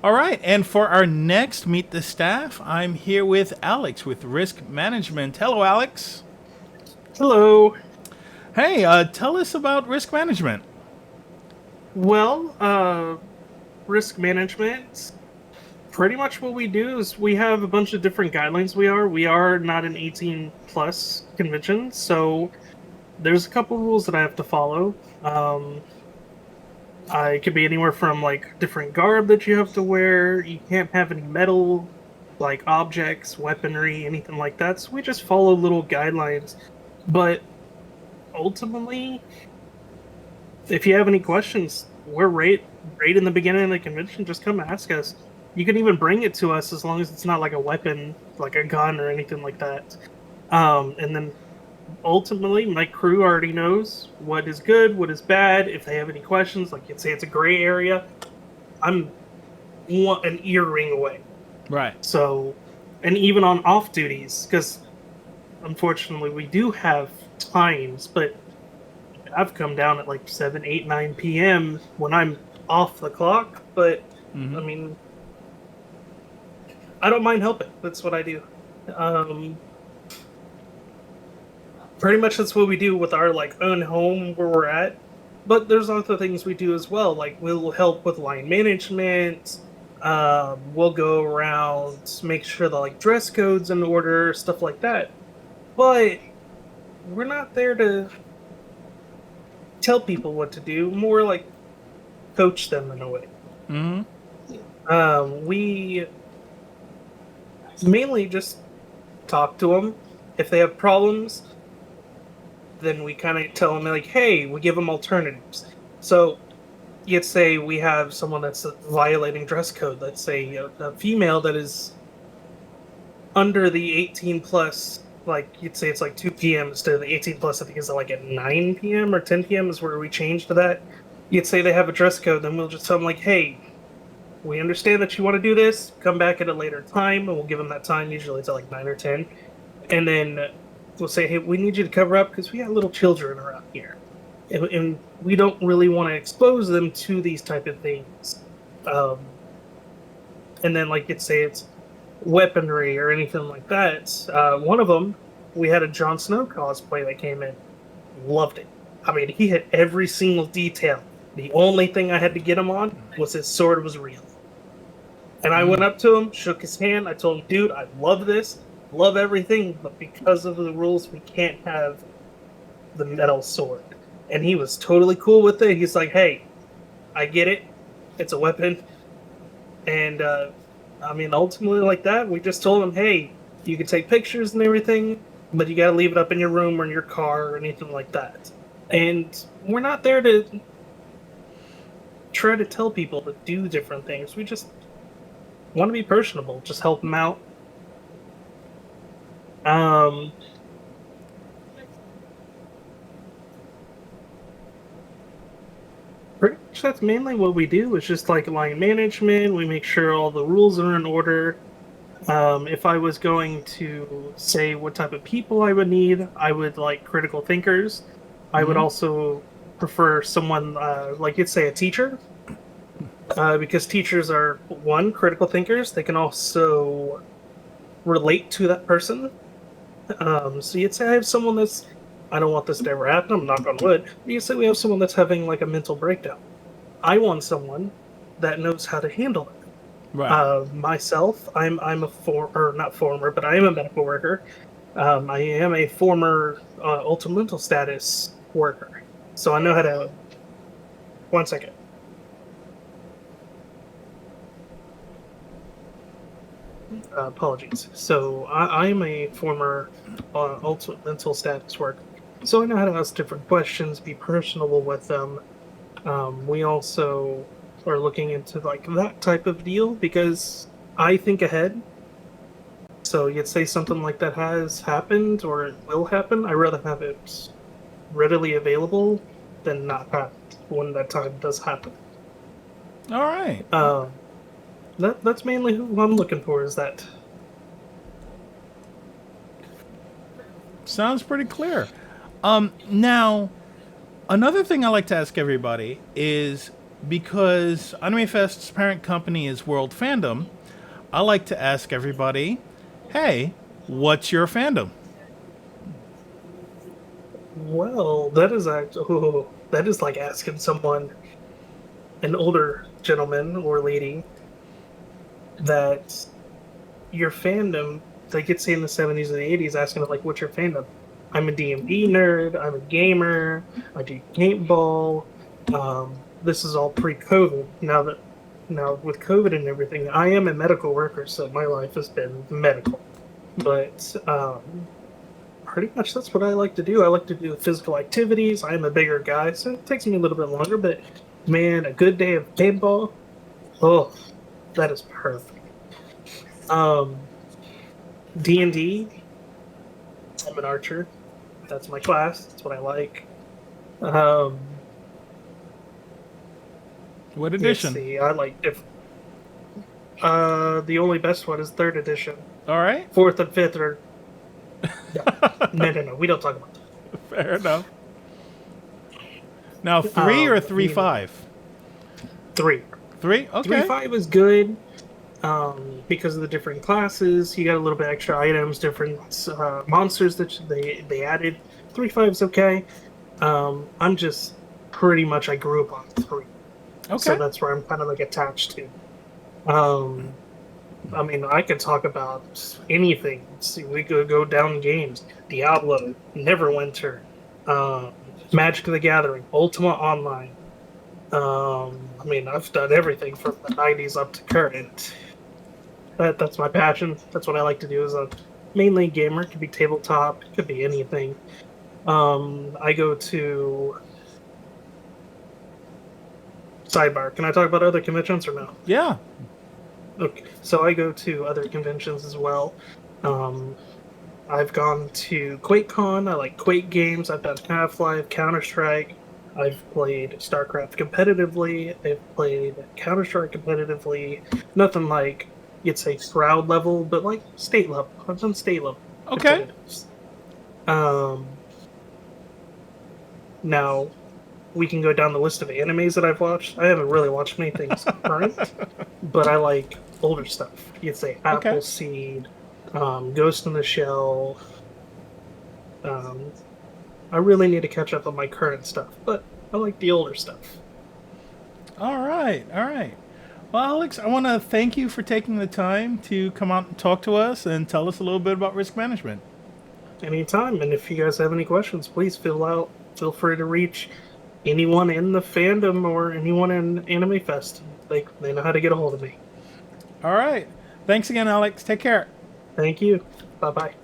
All right, and for our next Meet the Staff, I'm here with Alex with Risk Management. Hello, Alex. Hello. Hey, tell us about risk management. Well, risk management. Pretty much what we do is we have a bunch of different guidelines. We are not an 18 plus convention, so there's a couple rules that I have to follow. It could be anywhere from like different garb that you have to wear. You can't have any metal, like objects, weaponry, anything like that. So we just follow little guidelines. But ultimately, if you have any questions, we're right in the beginning of the convention. Just come ask us. You can even bring it to us as long as it's not like a weapon, like a gun or anything like that. And then ultimately, my crew already knows what is good, what is bad. If they have any questions, like you'd say it's a gray area, I'm an ear ring away. Right. So, and even on off duties, because unfortunately we do have times, but I've come down at like 7, 8, 9 p.m. when I'm off the clock, but I mean, I don't mind helping. That's what I do. Um, Pretty much that's what we do with our like own home where we're at. But there's other things we do as well. Like we'll help with line management. We'll go around, make sure the like dress codes in order, stuff like that. But we're not there to tell people what to do. More like coach them in a way. We mainly just talk to them. If they have problems, then we kind of tell them, like, hey, we give them alternatives. So you'd say we have someone that's violating dress code. Let's say a female that is under the 18 plus, like, you'd say it's like 2 p.m. instead of the 18 plus, I think it's like at 9 p.m. or 10 p.m. is where we change to that. You'd say they have a dress code, then we'll just tell them, like, hey, we understand that you want to do this. Come back at a later time, and we'll give them that time. Usually it's at like 9 or 10. And then we'll say, hey, we need you to cover up because we got little children around here. And we don't really want to expose them to these type of things. Um, and then, like, you'd say it's weaponry or anything like that. One of them, we had a Jon Snow cosplay that came in. Loved it. I mean, he hit every single detail. The only thing I had to get him on was his sword was real. And I went up to him, shook his hand. I told him, dude, I love this, love everything, but because of the rules, we can't have the metal sword. And he was totally cool with it. He's like, hey, I get it. It's a weapon. And, I mean, ultimately, like that, we just told him, hey, you can take pictures and everything, but you got to leave it up in your room or in your car or anything like that. And we're not there to try to tell people to do different things. We just want to be personable, just help them out. Um, Pretty much that's mainly what we do. It's just like line management. We make sure all the rules are in order. If I was going to say what type of people I would need, I would like critical thinkers. I would also prefer someone like you'd say a teacher, because teachers are one critical thinkers. They can also relate to that person. So you'd say I have someone that's, I don't want this to ever happen. I'm knock on wood. But you say we have someone that's having like a mental breakdown. I want someone that knows how to handle it. Right. Myself, I'm a or not former, but I am a medical worker. I am a former ultimate mental status worker, so I know how to. One second. Apologies. So I am a former ultimate mental status worker, so I know how to ask different questions, be personable with them. We also are looking into like that type of deal because I think ahead. So you'd say something like that has happened or it will happen. I rather have it readily available than not have it when that time does happen. All right. Um, that's mainly who I'm looking for. Is that Sounds pretty clear. Now, another thing I like to ask everybody is because AnimeFest's parent company is World Fandom, I like to ask everybody, hey, what's your fandom? Well, that is actually that is like asking someone, an older gentleman or lady, that your fandom, like it's in the 70s and 80s, asking like, "What's your fandom?" I'm a D&D nerd. I'm a gamer. I do paintball. This is all pre-COVID. Now with COVID and everything, I am a medical worker, so my life has been medical. But pretty much that's what I like to do. I like to do physical activities. I am a bigger guy, so it takes me a little bit longer. But man, a good day of paintball, oh, that is perfect. Um, D&D, I'm an archer. That's my class. That's what I like. Um, What let's edition? see. I like the only best one is third edition. All right, Fourth and fifth are no. We don't talk about fair enough. Now, that. 3 or 3.5? Three. 3? Three Okay. five is good. Because of the different classes, you got a little bit extra items, different monsters that they added. 3.5 is okay. I'm just pretty much I grew up on three, so Okay. that's where I'm kind of like attached to. Um, I mean, I could talk about anything. See, we could go down games: Diablo, Neverwinter, um, Magic the Gathering, Ultima Online. I mean, I've done everything from the '90s up to current. That's my passion. That's what I like to do. As a mainly gamer, could be tabletop, could be anything. I go to sidebar. Can I talk about other conventions or no? Yeah. Okay, so I go to other conventions as well. Um, I've gone to QuakeCon. I like Quake games. I've done Half Life, Counter Strike. I've played StarCraft competitively. I've played Counter Strike competitively. Nothing like you'd say crowd level, but like state level. I've done state level Okay. competitives. Um, Now we can go down the list of animes that I've watched. I haven't really watched many things current, but I like older stuff. You'd say Okay. Appleseed, Ghost in the Shell. Um, I really need to catch up on my current stuff, but I like the older stuff. All right. All right. Well, Alex, I want to thank you for taking the time to come out and talk to us and tell us a little bit about risk management. Anytime, and if you guys have any questions, please feel free to reach anyone in the fandom or anyone in Anime Fest. They know how to get a hold of me. All right. Thanks again, Alex. Take care. Thank you. Bye bye.